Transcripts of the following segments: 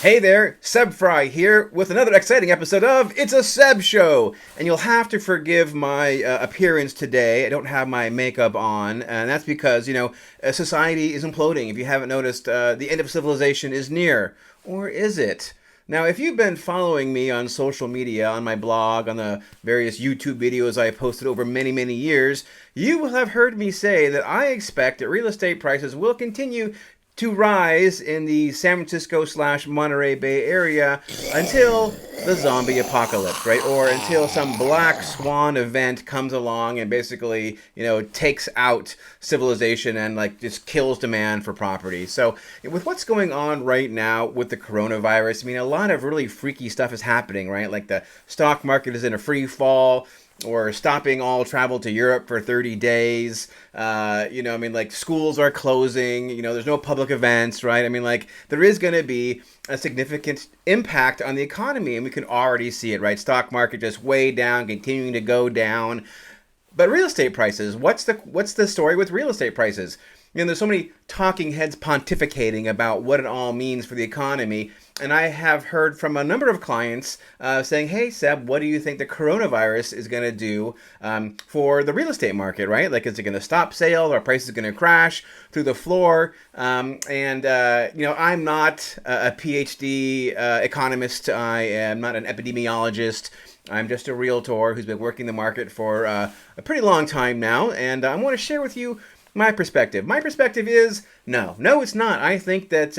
Hey there, Seb Fry here with another exciting episode of It's a Seb Show. And you'll have to forgive my appearance today. I don't have my makeup on, and that's because, society is imploding. If you haven't noticed, the end of civilization is near. Or is it? Now, if you've been following me on social media, on my blog, on the various YouTube videos I posted over many, many years, you will have heard me say that I expect that real estate prices will continue to rise in the San Francisco / Monterey Bay Area until the zombie apocalypse, right? Or until some black swan event comes along and basically, takes out civilization and just kills demand for property. So with what's going on right now with the coronavirus, a lot of really freaky stuff is happening, right? Like the stock market is in a free fall, or stopping all travel to Europe for 30 days. Schools are closing. There's no public events, right? There is going to be a significant impact on the economy, and we can already see it, right? Stock market just way down, continuing to go down. But real estate prices, what's the story with real estate prices? There's so many talking heads pontificating about what it all means for the economy. And I have heard from a number of clients saying, hey, Seb, what do you think the coronavirus is going to do for the real estate market, right? Is it going to stop sales? Are prices going to crash through the floor? I'm not a PhD economist. I am not an epidemiologist. I'm just a realtor who's been working the market for a pretty long time now. And I want to share with you my perspective. My perspective is no, it's not. I think that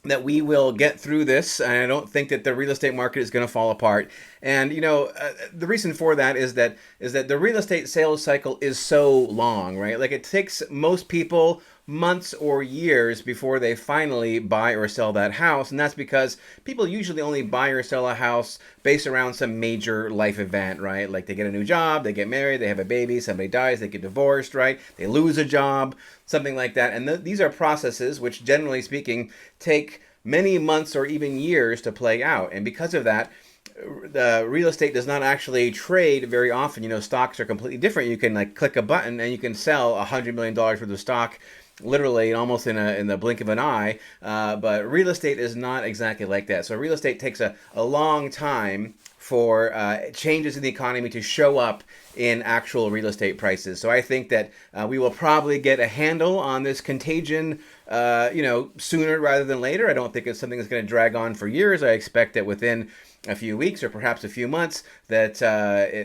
that we will get through this, and I don't think that the real estate market is going to fall apart. And the reason for that is that the real estate sales cycle is so long, right? It takes most people months or years before they finally buy or sell that house, and that's because people usually only buy or sell a house based around some major life event, right? Like they get a new job, they get married, they have a baby, somebody dies, they get divorced, right? They lose a job, something like that. And these are processes which, generally speaking, take many months or even years to play out. And because of that, the real estate does not actually trade very often. Stocks are completely different. You can click a button and you can sell $100 million worth of stock literally almost in the blink of an eye, but real estate is not exactly like that. So real estate takes a long time for changes in the economy to show up in actual real estate prices. So I think that we will probably get a handle on this contagion sooner rather than later. I don't think it's something that's going to drag on for years. I expect that within a few weeks or perhaps a few months that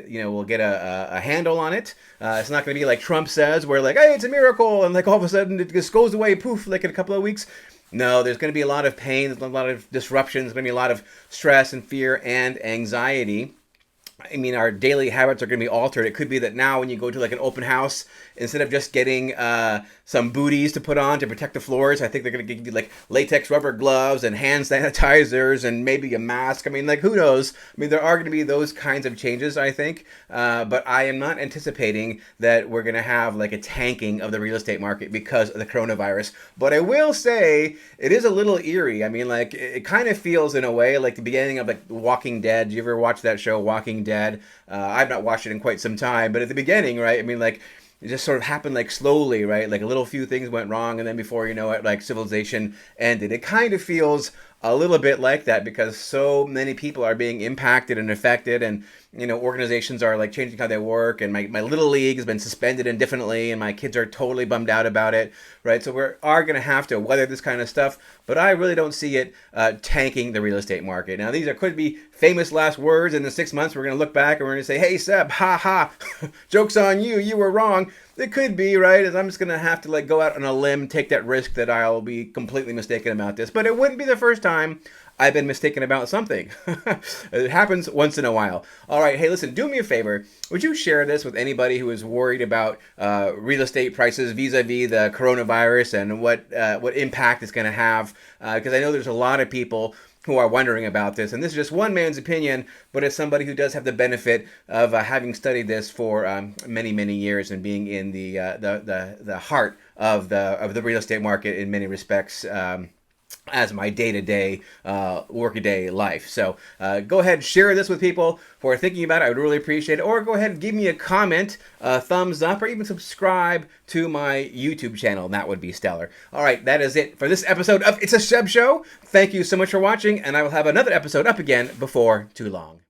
we'll get a handle on it. It's not going to be like Trump says, where hey, it's a miracle, and all of a sudden it just goes away, poof, in a couple of weeks. No, there's going to be a lot of pain, there's a lot of disruption, there's going to be a lot of stress and fear and anxiety. Our daily habits are going to be altered. It could be that now when you go to an open house, instead of just getting some booties to put on to protect the floors, I think they're going to give you latex rubber gloves and hand sanitizers and maybe a mask. Who knows? There are going to be those kinds of changes, I think. But I am not anticipating that we're going to have a tanking of the real estate market because of the coronavirus. But I will say it is a little eerie. It kind of feels in a way like the beginning of Walking Dead. Do you ever watch that show, Walking Dead? I've not watched it in quite some time, but at the beginning, right? It just sort of happened slowly, right? A little few things went wrong, and then before you know it, civilization ended. It kind of feels a little bit like that because so many people are being impacted and affected, and organizations are changing how they work, and my little league has been suspended indefinitely, and my kids are totally bummed out about it, right? So we are going to have to weather this kind of stuff, but I really don't see it tanking the real estate market. Now, these could be famous last words. In the 6 months, we're going to look back and we're going to say, hey, Seb, ha ha, joke's on you, you were wrong. It could be, right? I'm just going to have to go out on a limb, take that risk that I'll be completely mistaken about this. But it wouldn't be the first time I've been mistaken about something. It happens once in a while. All right, hey, listen, do me a favor. Would you share this with anybody who is worried about real estate prices vis-a-vis the coronavirus and what impact it's going to have? Because I know there's a lot of people who are wondering about this, and this is just one man's opinion, but as somebody who does have the benefit of having studied this for many years and being in the heart of the real estate market in many respects. as my day-to-day workaday life. So go ahead and share this with people who are thinking about it. I would really appreciate it. Or go ahead and give me a comment, thumbs up, or even subscribe to my YouTube channel, and that would be stellar. All right, that is it for this episode of It's a Seb Show. Thank you so much for watching, and I will have another episode up again before too long.